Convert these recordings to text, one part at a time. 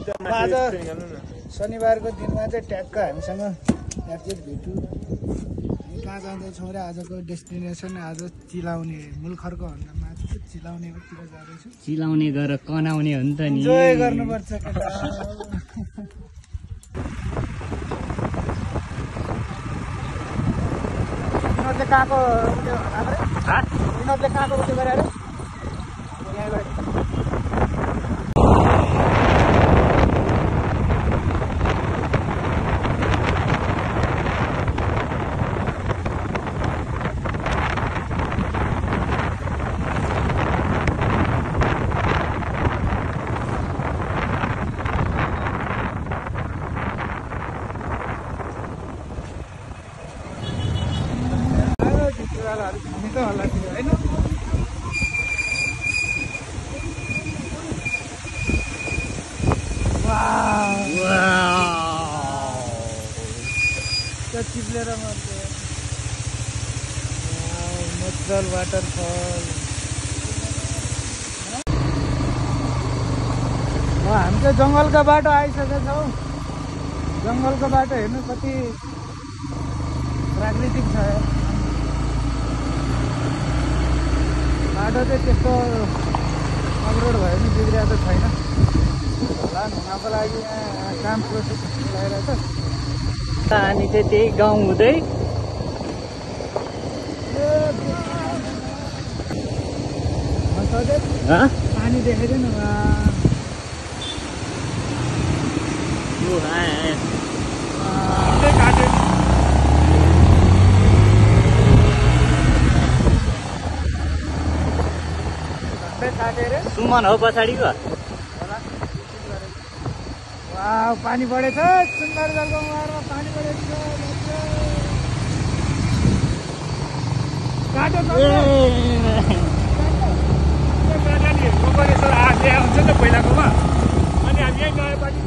आज शनिबारको दिनमा चाहिँ ट्याक्क हामीसँग एफजेड भेटु कहाँ जाँदैछौँ र आजको डेस्टिनेसन आज चिलाउने मुलखरको भन्दा माथि चिलाउनेतिर जाँदैछु चिलाउने गरेर कनाउने हो नि त नि इन्जोय गर्नुपर्छ केटा यिनीहरूले कहाँको यिनीहरूले कहाँको उयो गरे अरे चिप्लेर मात्रै नेचुरल वाटरफल हामी चाहिँ जङ्गलको बाटो आइसकेका छौँ जङ्गलको बाटो हेर्नु कति प्राकृतिक छ बाटो चाहिँ त्यस्तो अवरोड भयो भने बिग्रिएको छैन होला हुनको लागि काम प्रोसेस लगाइरहेको छ अनि चाहिँ त्यही गाउँ हुँदै पानी देखाइदिएन सुमन हो पछाडिको पानी बढेछ सुन्दर जलको मुहारमा पानी बढेछ हुन्छ नि पहिलाकोमा अनि हामी यहीँ नयाँ पानी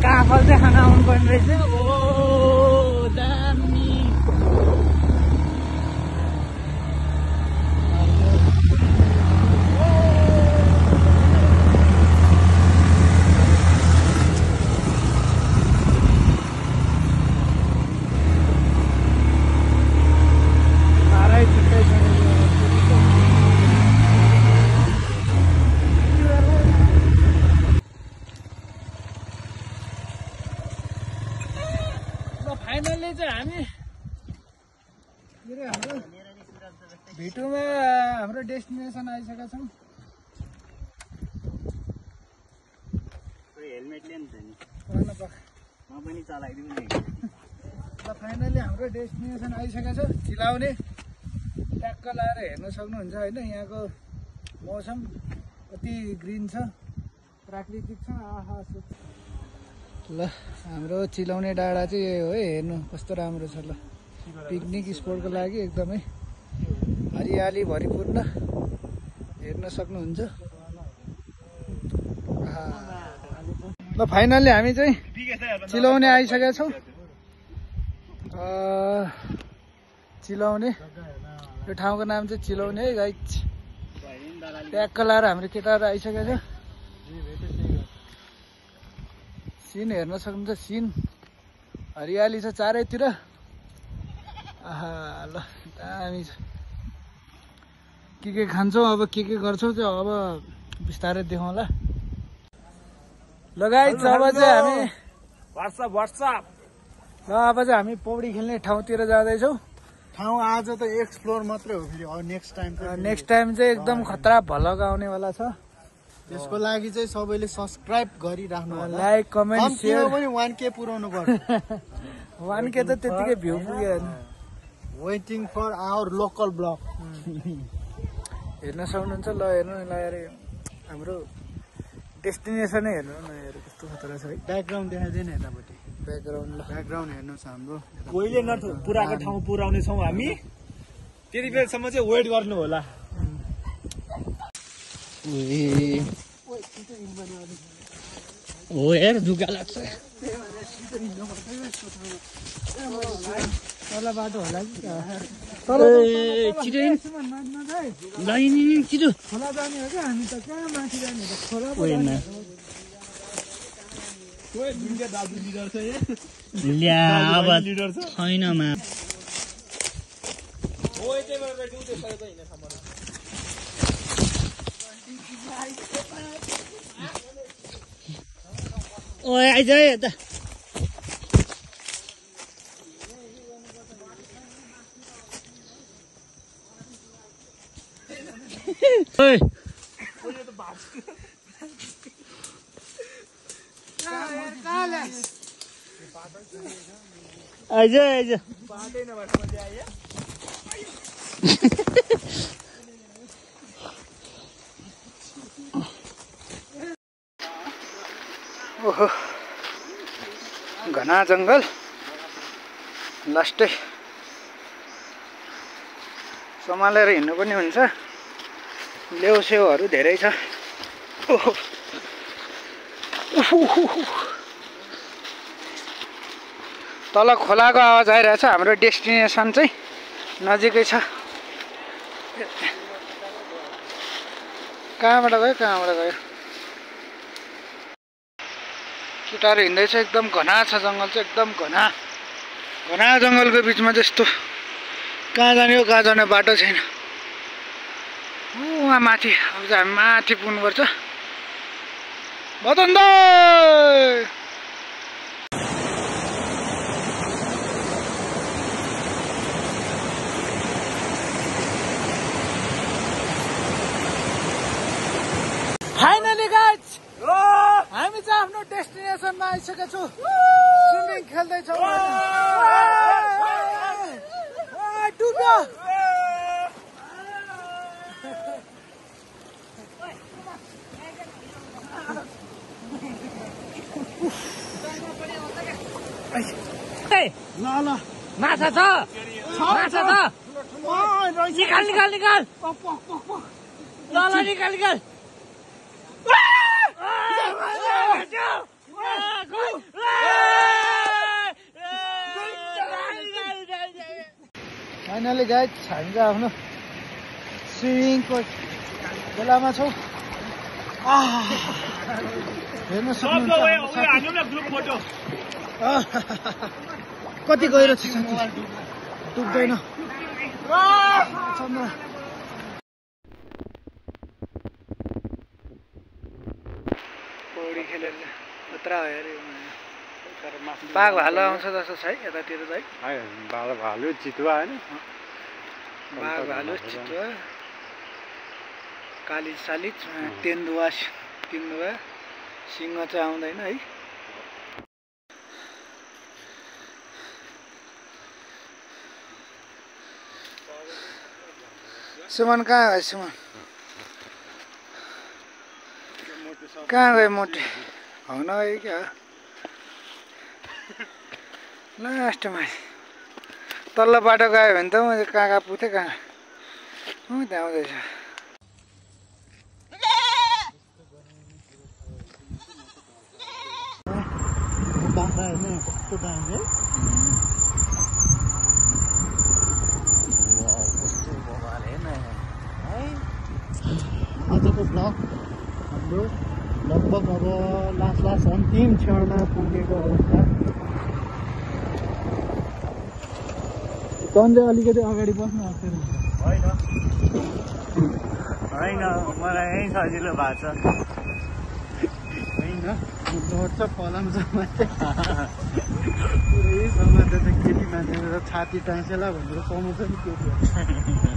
काफल चाहिँ खान आउनु पर्ने रहेछ दामी फाइनल्ली चाहिँ हामी हाम्रो भेटुमा हाम्रो डेस्टिनेसन आइसकेका छौँ हेलमेट लिनु छ नि म पनि चलाइदिउँ नि ल फाइनल्ली हाम्रो डेस्टिनेसन आइसकेको छ चिलाउने ट्याक्क लाएर हेर्न सक्नुहुन्छ होइन यहाँको मौसम कति ग्रिन छ प्राकृतिक छ आहा ल हाम्रो चिलाउने डाँडा चाहिँ यही हो है हेर्नु कस्तो राम्रो छ ल पिकनिक स्पोटको लागि एकदमै हरियाली भरिपूर्ण हेर्न सक्नुहुन्छ ल फाइनल्ली हामी चाहिँ चिलाउने आइसकेका छौँ चिलाउने यो ठाउँको नाम चाहिँ चिलाउने है गाइस ट्याक्क लाएर हाम्रो केटाहरू आइसकेको छ सिन हेर्न सक्नुहुन्छ सिन हरियाली छ चारैतिर आहा ल दामी छ के खान्छौँ अब के गर्छौँ त्यो अब बिस्तारै देखाउँला। लगायत अब चाहिँ हामी व्हाट्सएप ल अब चाहिँ हामी पौडी खेल्ने ठाउँतिर जाँदैछौँ। ठाउँ आज त एक्सप्लोर मात्रै हो फेरि नेक्स्ट टाइम चाहिँ एकदम खतरा भलक आउनेवाला छ। त्यसको लागि चाहिँ सबैले सब्सक्राइब गरिराख्नु होला। लाइक कमेन्ट सेयर पनि 1K पुर्याउनु पर्छ। 1K त त्यतिकै भ्यू पुग्यो होइन। Waiting for our local blog हेर्न सक्नुहुन्छ। ल हेर्नु ल यार हाम्रो डेस्टिनेसनै हेर्नु न यार कस्तो खतरा छ है। ब्याकग्राउन्ड देखाइदिएन यतापट्टि। ब्याकग्राउन्ड हेर्नुहोस् हाम्रो कोहीले न पुराको ठाउँ पुर्याउने छौँ हामी। त्यति बेलासम्म चाहिँ वेट गर्नु होला। हो यार जुगा लाग्छ। तल बाटो होला कि छिटो छिटो खोला जाने हो क्या हामी त कहाँ माथि जाने हो खोला ल्या अब छैन मा ओए आइज है यता। ओए आइज आइज ओहो घना जङ्गल लास्टै सम्हालेर हिँड्नु पनि हुन्छ। लेउसेउहरू धेरै छ। ओहो तल खोलाको आवाज आइरहेछ। हाम्रो डेस्टिनेसन चाहिँ नजिकै छ। कहाँबाट गयो केटाहरू हिँड्दैछ। एकदम घना छ जङ्गल चाहिँ एकदम घना जङ्गलको बिचमा त्यस्तो कहाँ जाने बाटो छैन। उहाँ माथि अब चाहिँ हामी माथि पुग्नुपर्छ। बदन फाइनली गाइज हामी चाहिँ आफ्नो डेस्टिनेसनमा आइसकेका छौँ। स्विमिङ खेल्दैछौँ। डुब्यो ल माछा छ निकाल ल निकाल फाइनली गाइज हामी चाहिँ आफ्नो स्विमिङको बेलामा छौँ। हेर्न सक्नुहुन्छ कति गहिरो छ डुब्दैन। पौडी खेलेर खतरा हो यार। बाघ भालु आउँछ जस्तो छ है यतातिर चाहिँ। भालु चितुवा होइन। बाघ भालु चितुवा कालिज सालिज तेन्दुवा सिंह चाहिँ आउँदैन है। सुमन कहाँ गयो? सुमन कहाँ गयो? मोटे हुन गयो क्या लास्टमा तल्लो बाटो गयो भने त म कहाँ पुग्थेँ कहाँ त्यहाँ आउँदैछ। आजको ब्लग हाम्रो लगभग अब लास्ट अन्तिम क्षणमा पुगेको अवस्था। सन्जय अलिकति अगाडि बस्नु अप्ठ्यारो हुन्छ। होइन मलाई यहीँ सजिलो भएको छ होइन लड्छ पलाउँछ मात्रै पुरै समातेर केटी मान्छे छाती टाँसेला भनेर समाउँछ नि केटीहरू